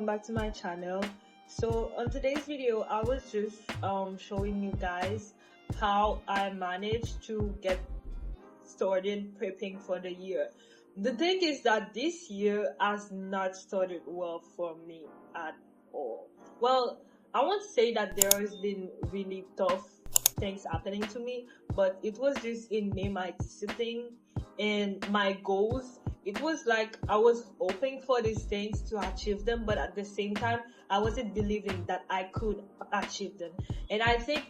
welcome back to my channel. So on today's video I was just showing you guys how I managed to get started prepping for the year. The thing is that this year has not started well for me at all. Well, I won't say that there has been really tough things happening to me, but it was just in me, my discipline and my goals. It was like I was hoping for these things to achieve them, but at the same time I wasn't believing that I could achieve them. And I think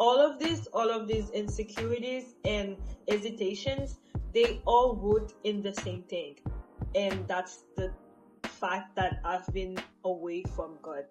all of these insecurities and hesitations, they all root in the same thing, and that's the fact that I've been away from God.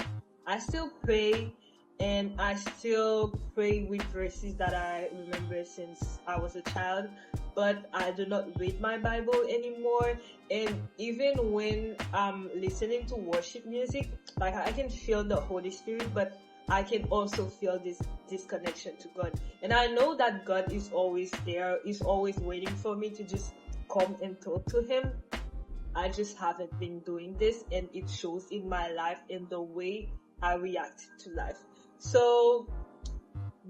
I still pray, and I still pray with verses that I remember since I was a child, but I do not read my Bible anymore. And even when I'm listening to worship music, like I can feel the Holy Spirit, but I can also feel this disconnection to God. And I know that God is always there, is always waiting for me to just come and talk to Him. I just haven't been doing this, and it shows in my life, in the way I react to life. So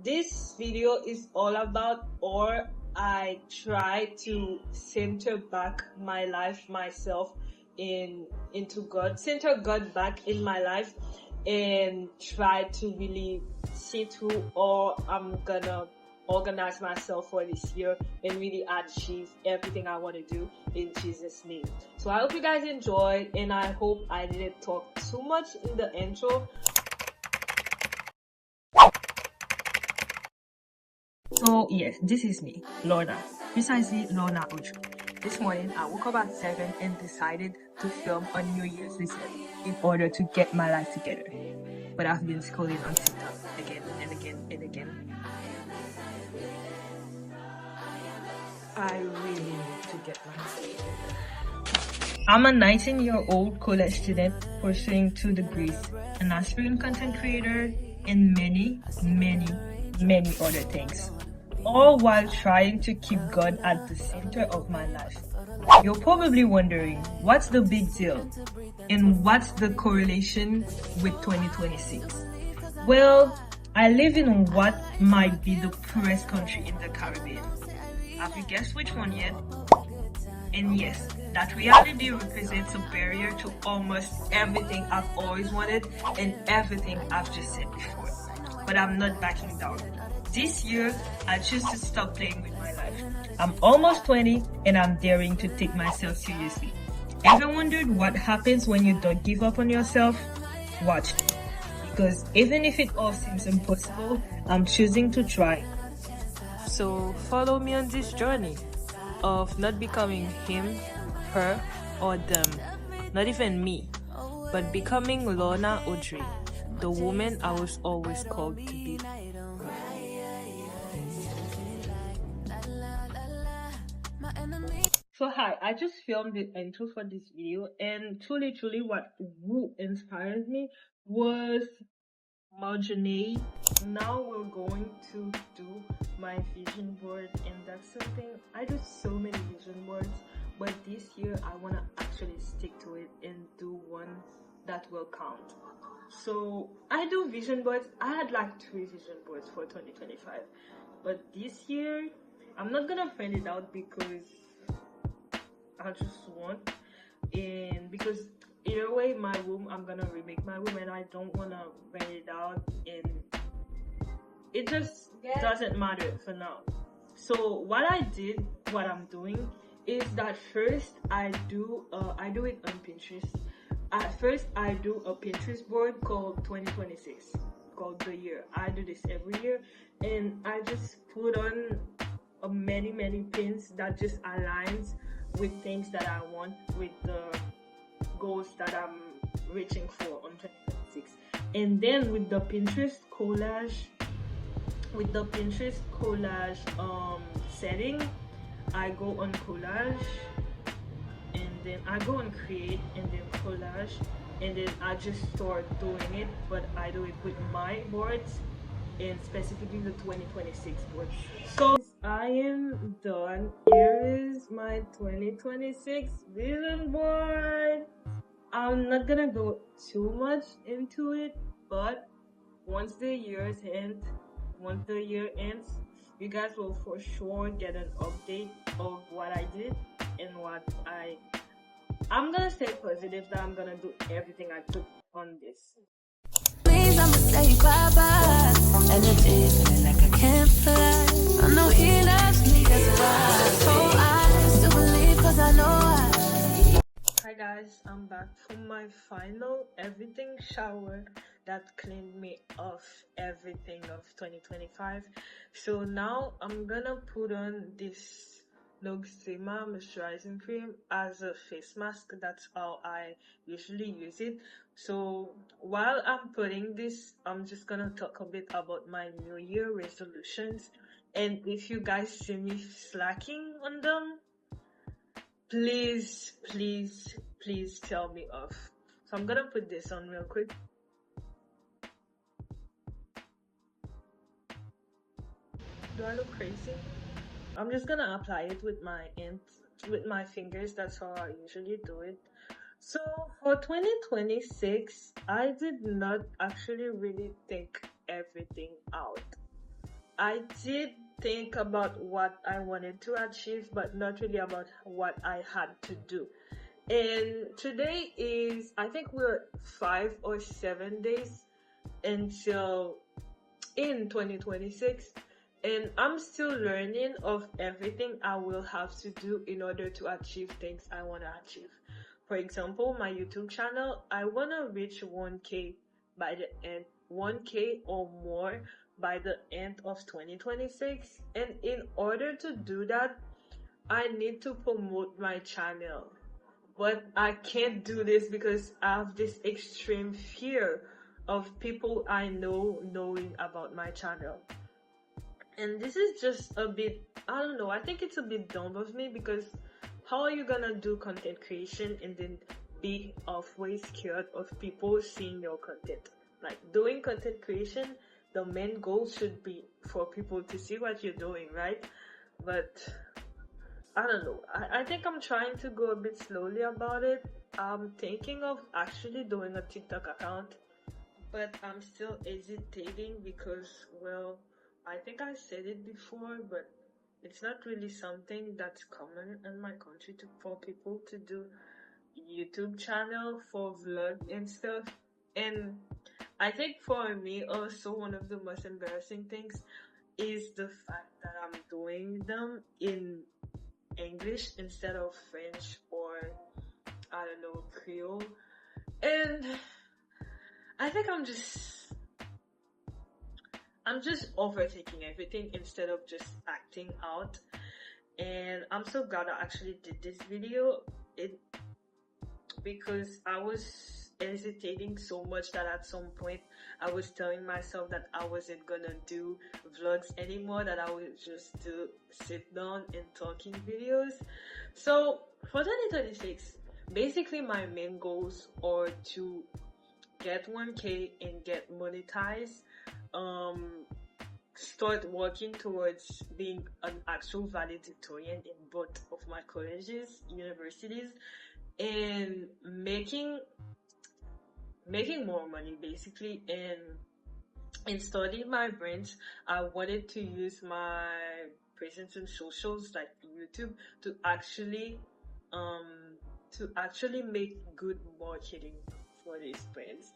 this video is all about, or I try to center back my life, myself into God, center God back in my life, and try to really see through all I'm gonna organize myself for this year and really achieve everything I want to do in Jesus' name. So I hope you guys enjoyed, and I hope I didn't talk too much in the intro. So yes, this is me, Lorna, precisely Lorna Uju. This morning I woke up at 7 and decided to film a New Year's reset in order to get my life together. But I've been scrolling on TikTok again and again and again. I really need to get my life together. I'm a 19-year-old college student pursuing 2 degrees, an aspiring content creator, and many other things, all while trying to keep God at the center of my life. You're probably wondering, what's the big deal? And what's the correlation with 2026? Well, I live in what might be the poorest country in the Caribbean. Have you guessed which one yet? And yes, that reality represents a barrier to almost everything I've always wanted and everything I've just said before. But I'm not backing down. This year, I choose to stop playing with my life. I'm almost 20 and I'm daring to take myself seriously. Ever wondered what happens when you don't give up on yourself? Watch. Because even if it all seems impossible, I'm choosing to try. So follow me on this journey of not becoming him, her, or them. Not even me, but becoming Lorna Uju, the woman I was always called to be. So hi, I just filmed the intro for this video, and truly what inspired me was Marjorie. Now we're going to do my vision board, and that's something I do so many vision boards, but this year I want to actually stick to it and do one that will count. So I do vision boards. I had like 3 vision boards for 2025, but this year I'm not gonna print it out because I just want, and because either way my room, I'm gonna remake my room and I don't wanna print it out, and it just doesn't matter for now. So what I'm doing is that first I do it on Pinterest. At first I do a Pinterest board called 2026, called the year. I do this every year, and I just put on many pins that just aligns with things that I want, with the goals that I'm reaching for on 2026. And then with the Pinterest collage setting, I go on collage, and then I go on create, and then collage, and then I just start doing it, but I do it with my boards, and specifically the 2026 board. So I am done. Here is my 2026 vision board. I'm not gonna go too much into it, but once the year ends, you guys will for sure get an update of what I did and what I'm gonna stay positive that I'm gonna do everything I put on this. Please, I'ma say bye-bye. Energy feeling like I can't fly. I know he loves me, that's why. So I still believe, cause I know I. Hi guys, I'm back from my final everything shower that cleaned me off everything of 2025. So now I'm gonna put on this 𝐁𝐔𝐒𝐈𝐑𝐈𝐄𝐒 moisturizing cream as a face mask. That's how I usually use it. So while I'm putting this, I'm just gonna talk a bit about my New Year resolutions, and if you guys see me slacking on them, please tell me off. So I'm gonna put this on real quick. Do I look crazy? I'm just gonna apply it with my fingers. That's how I usually do it. So for 2026, I did not actually really think everything out. I did think about what I wanted to achieve, but not really about what I had to do. And today is, I think we're 5 or 7 days until in 2026, and I'm still learning of everything I will have to do in order to achieve things I want to achieve. For example, my YouTube channel, I want to reach 1K by the end, 1K or more by the end of 2026. And in order to do that, I need to promote my channel. But I can't do this because I have this extreme fear of people I know knowing about my channel. And this is just a bit, I don't know, I think it's a bit dumb of me, because how are you gonna do content creation and then be always scared of people seeing your content? Like, doing content creation, the main goal should be for people to see what you're doing, right? But I don't know, I think I'm trying to go a bit slowly about it. I'm thinking of actually doing a TikTok account, but I'm still hesitating because, well, I think I said it before, but it's not really something that's common in my country for people to do YouTube channel for vlog and stuff. And I think for me also, one of the most embarrassing things is the fact that I'm doing them in English instead of French or, I don't know, Creole. And I think I'm just overthinking everything instead of just acting out. And I'm so glad I actually did this video, because I was hesitating so much that at some point I was telling myself that I wasn't gonna do vlogs anymore, that I would just do sit down and talking videos. So for 2026, basically my main goals are to get 1K and get monetized, start working towards being an actual valedictorian in both of my colleges, universities, and making more money basically. And in studying my brands, I wanted to use my presence in socials like YouTube to actually make good marketing for these brands.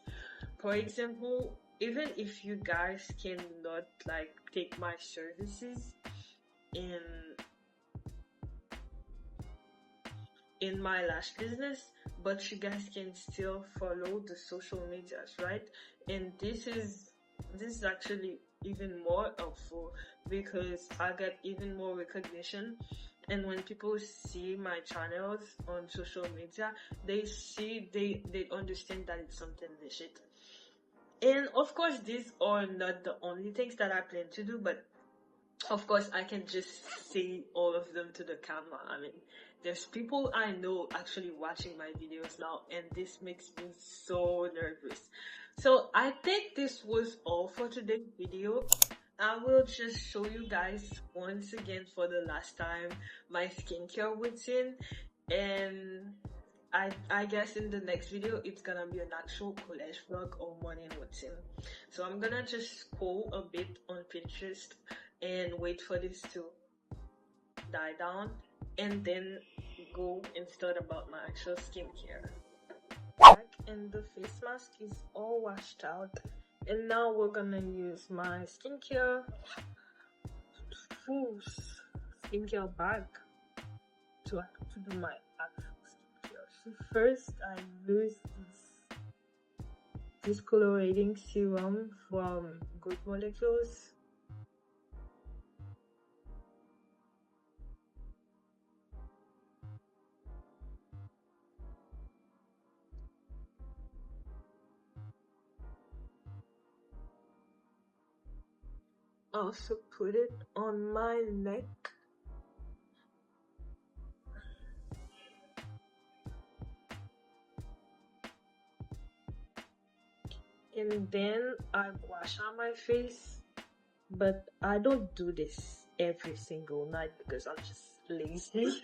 For example, even if you guys cannot like take my services in my lash business, but you guys can still follow the social medias, right? And this is actually even more helpful because I get even more recognition. And when people see my channels on social media, they understand that it's something legit. And of course, these are not the only things that I plan to do, but of course I can just say all of them to the camera. I mean, there's people I know actually watching my videos now, and this makes me so nervous. So I think this was all for today's video. I will just show you guys once again for the last time my skincare routine, and I guess in the next video it's gonna be an actual college vlog or morning routine. So I'm gonna just scroll a bit on Pinterest and wait for this to die down, and then go and start about my actual skincare. And the face mask is all washed out, and now we're gonna use my skincare bag to do my actual skincare. So first I use this colorating serum from Good Molecules. Also put it on my neck. And then I wash out my face, but I don't do this every single night because I'm just lazy.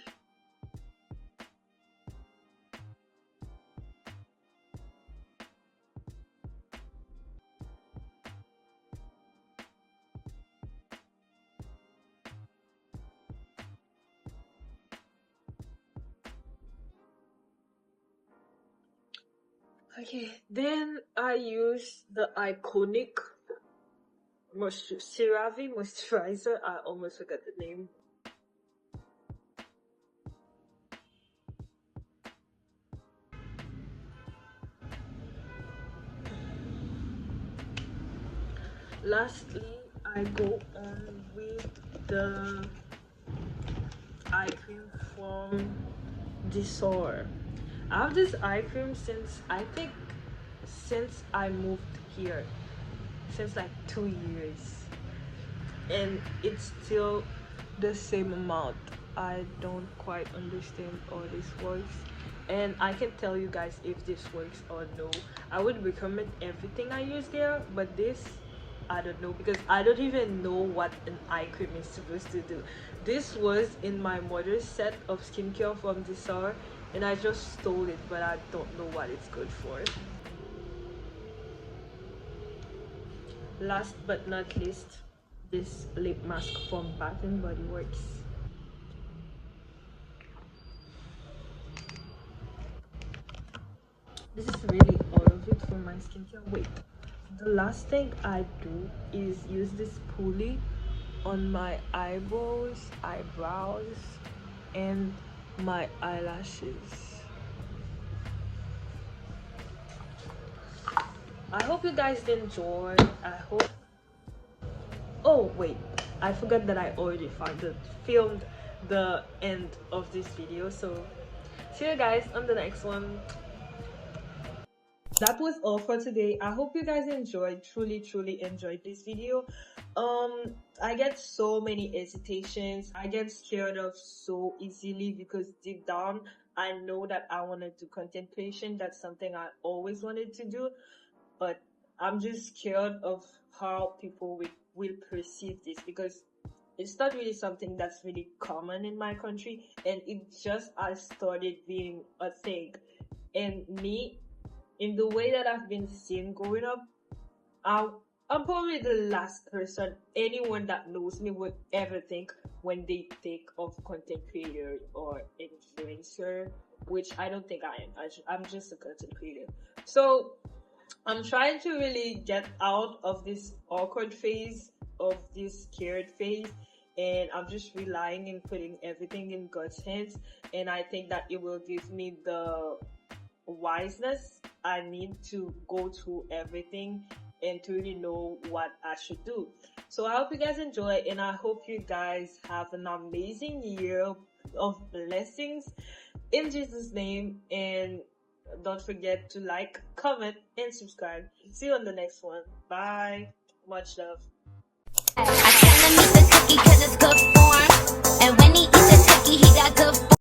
Okay, then I use the iconic CeraVe moisturizer. I almost forgot the name. Lastly, I go on with the eye cream from Debout. I have this eye cream since I moved here, since like 2 years, and it's still the same amount. I don't quite understand how this works, and I can tell you guys if this works or no. I would recommend everything I use there, but this I don't know, because I don't even know what an eye cream is supposed to do. This was in my mother's set of skincare from Debout, and I just stole it, but I don't know what it's good for. Last but not least, this lip mask from Bath & Body Works. This is really all of it for my skincare. Wait, the last thing I do is use this pulley on my eyebrows, eyebrows, and my eyelashes. I hope you guys enjoyed. Oh wait, I forgot that I already filmed the end of this video, so see you guys on the next one. That was all for today. I hope you guys enjoyed, truly enjoyed this video. I get so many hesitations. I get scared of so easily because deep down I know that I want to do content creation. That's something I always wanted to do, but I'm just scared of how people will perceive this, because it's not really something that's really common in my country, and it just has started being a thing. And me, in the way that I've been seen growing up, I'm probably the last person anyone that knows me would ever think when they think of content creator or influencer, which I don't think I am. I'm just a content creator. So I'm trying to really get out of this awkward phase, of this scared phase, and I'm just relying and putting everything in God's hands, and I think that it will give me the wiseness I need to go through everything and to really know what I should do. So I hope you guys enjoy, and I hope you guys have an amazing year of blessings in Jesus' name. And don't forget to like, comment, and subscribe. See you on the next one. Bye. Much love. I tell him eat the cookie 'cause it's good form, and when he eats the cookie, he got good form.